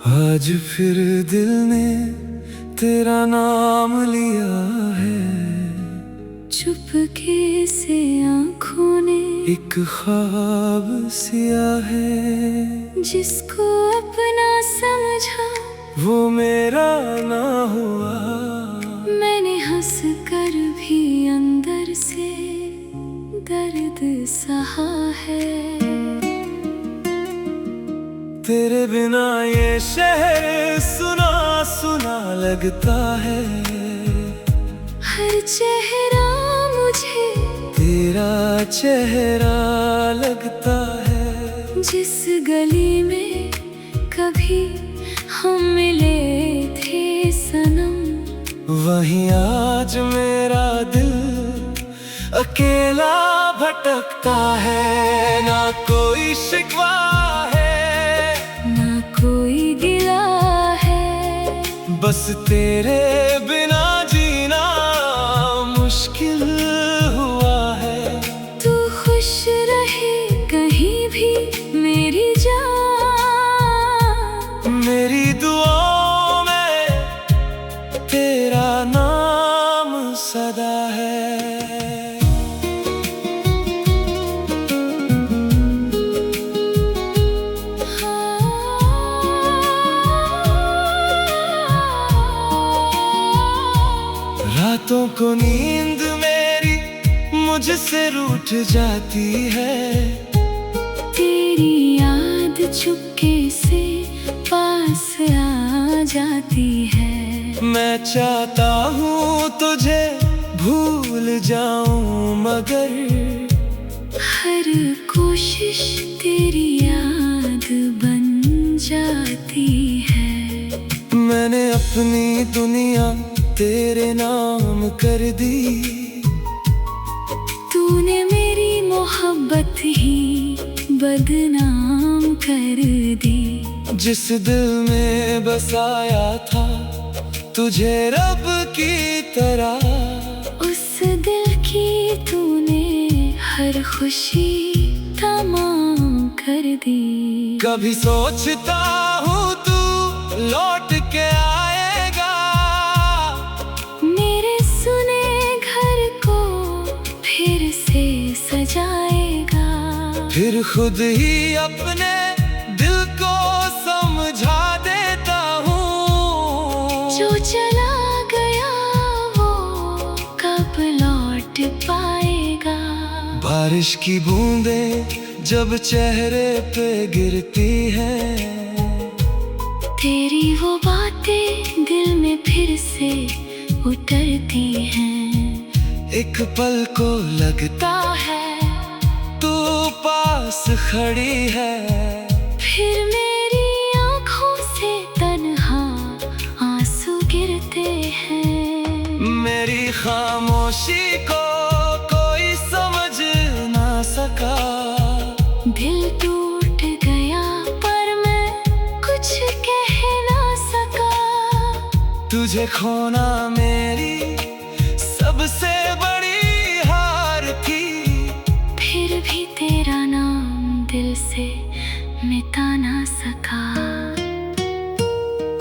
आज फिर दिल ने तेरा नाम लिया है, चुपके से आँखों ने एक ख्वाब सिया है। जिसको अपना समझा वो मेरा ना हुआ, मैंने हंस कर भी अंदर से दर्द सहा है। तेरे बिना ये शहर सुना सुना लगता है। हर चेहरा मुझे तेरा चेहरा लगता है। जिस गली में कभी हम मिले थे सनम, वहीं आज मेरा दिल अकेला भटकता है। ना कोई शिकवा है, ना कोई गिला है, बस तेरे बिना जीना मुश्किल हुआ है। तू खुश रहे कहीं भी मेरी जान, मेरी दुआओं में तेरा नाम सदा है। रातों को नींद मेरी मुझसे रूठ जाती है। तेरी याद चुपके से पास आ जाती है। मैं चाहता हूँ तुझे भूल जाऊं, मगर हर कोशिश तेरी याद बन जाती है। मैंने अपनी दुनिया तेरे नाम कर दी। तूने मेरी मोहब्बत ही बदनाम कर दी। जिस दिल में बसाया था तुझे रब की तरह, उस दिल की तूने हर खुशी तमाम कर दी। कभी सोचता हूँ तू लौट के आएगा, मेरे सुने घर को फिर से सजाएगा। फिर खुद ही अपने दिल को समझा देता हूँ। जो चला गया वो कब लौट पाएगा। बारिश की बूंदें जब चेहरे पे गिरती हैं, तेरी वो बातें दिल में फिर से उतरती हैं। एक पल को लगता है तू पास खड़ी है। फिर मेरी आँखों से तन्हा आंसू गिरते हैं। मेरी खामोशी को कोई समझ ना सका। दिल टूट गया पर मैं कुछ कह ना सका। तुझे खोना मेरी सबसे बड़ी हार थी। फिर भी तेरा नाम दिल से मिटा ना सका।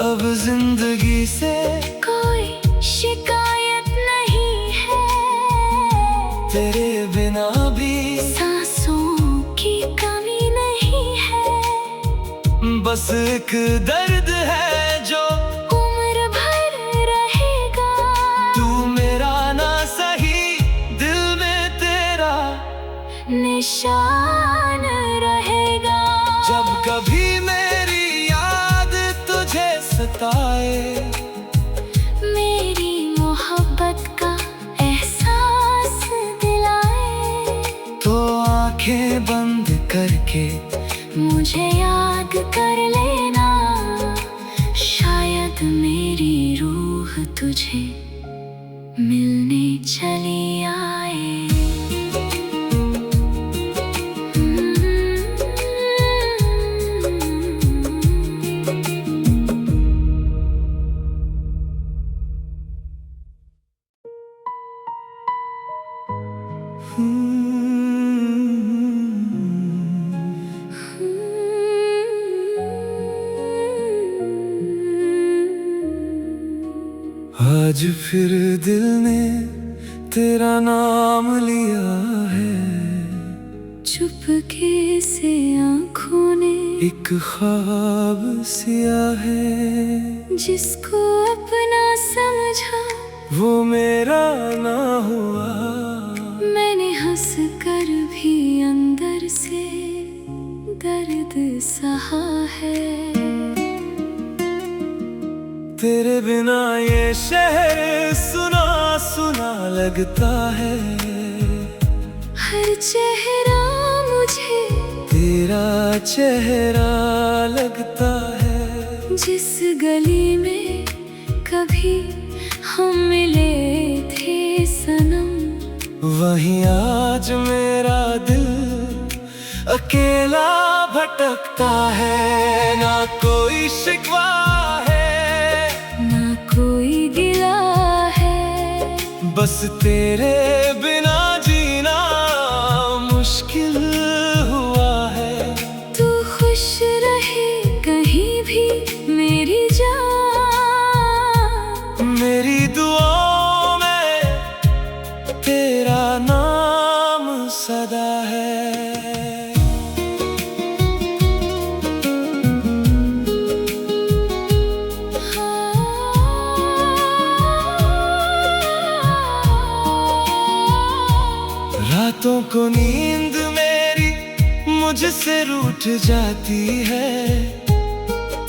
अब जिंदगी से कोई शिकायत नहीं है। तेरे बिना भी सांसों की कमी नहीं है। बस एक दर्द है जो उम्र भर रहेगा। तू मेरा ना सही, दिल में तेरा निशान रहेगा। जब कभी मेरी याद तुझे सताए, मेरी मोहब्बत का एहसास दिलाए, तो आंखें बंद करके मुझे याद कर लेना। शायद मेरी रूह तुझे मिलने चली आए। आज फिर दिल ने तेरा नाम लिया है, चुपके से आँखों ने एक ख्वाब सिया है। जिसको अपना समझा वो मेरा ना हुआ, मैंने हंस कर भी अंदर से दर्द सहा है। तेरे बिना ये शहर सुना सुना लगता है। हर चेहरा मुझे तेरा चेहरा लगता है। जिस गली में कभी हम मिले थे सनम, वहीं आज मेरा दिल अकेला भटकता है। ना कोई शिकवा है, ना कोई गिला है, बस तेरे बिना जीना मुश्किल हुआ है। तू खुश रहे कहीं भी मेरी जान, मेरी दुआओं में तेरा नाम सदा है। रातों को नींद मेरी मुझसे रूठ जाती है।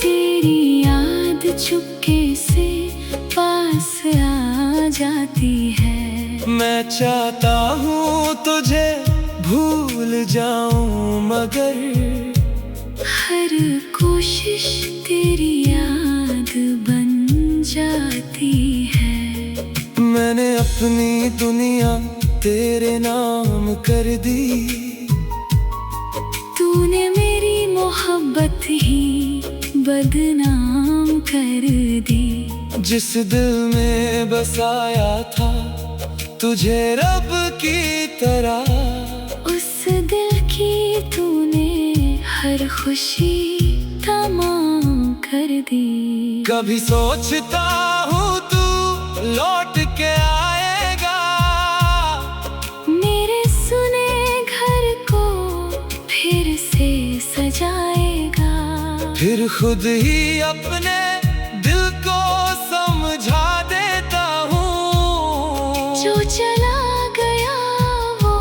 तेरी याद चुपके से पास आ जाती है। मैं चाहता हूँ तुझे भूल जाऊं, मगर हर कोशिश तेरी याद बन जाती है। मैंने अपनी दुनिया तेरे नाम कर दी। तूने मेरी मोहब्बत ही बदनाम कर दी। जिस दिल में बसाया था तुझे रब की तरह, उस दिल की तूने हर खुशी तमाम कर दी। कभी सोचता हूँ तू लौट के आएगा, मेरे सुने घर को फिर से सजाएगा। फिर खुद ही अपने दिल को समझा देता हूँ। जो चला गया वो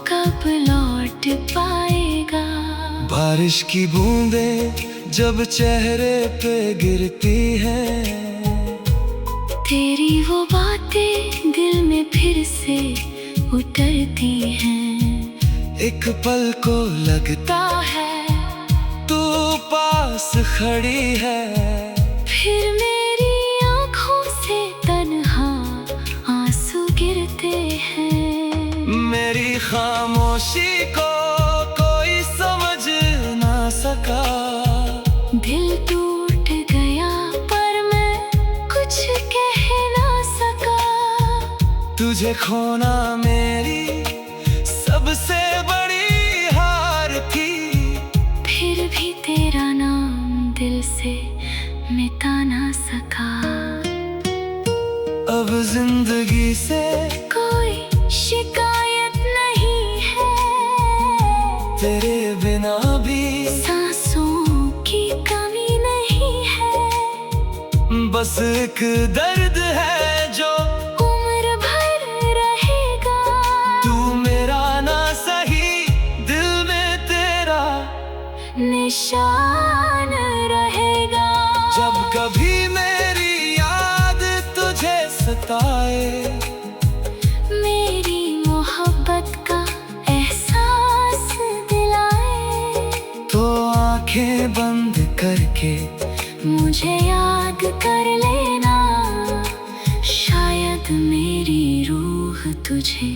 कब लौट पाएगा। बारिश की बूंदें जब चेहरे पे गिरती हैं, तेरी वो बातें दिल में फिर से उतरती हैं। एक पल को लगता है तू पास खड़ी है। फिर मेरी आँखों से तन्हा आंसू गिरते हैं। मेरी खामोशी को कोई समझ ना सका। दिल टूट गया पर मैं कुछ कह ना सका। तुझे खोना मेरी सबसे बड़ी हार थी। फिर भी तेरा नाम दिल से मिटा ना सका। अब जिंदगी से कोई शिकायत नहीं है। तेरे बिना भी सांसों की कमी नहीं है। बस एक दर्द है जो उम्र भर रहेगा। तू मेरा ना सही, दिल में तेरा निशान रहेगा। जब कभी मेरी याद तुझे सताए, मेरी मोहब्बत का एहसास दिलाए, तो आंखें बंद करके मुझे याद कर लेना। शायद मेरी रूह तुझे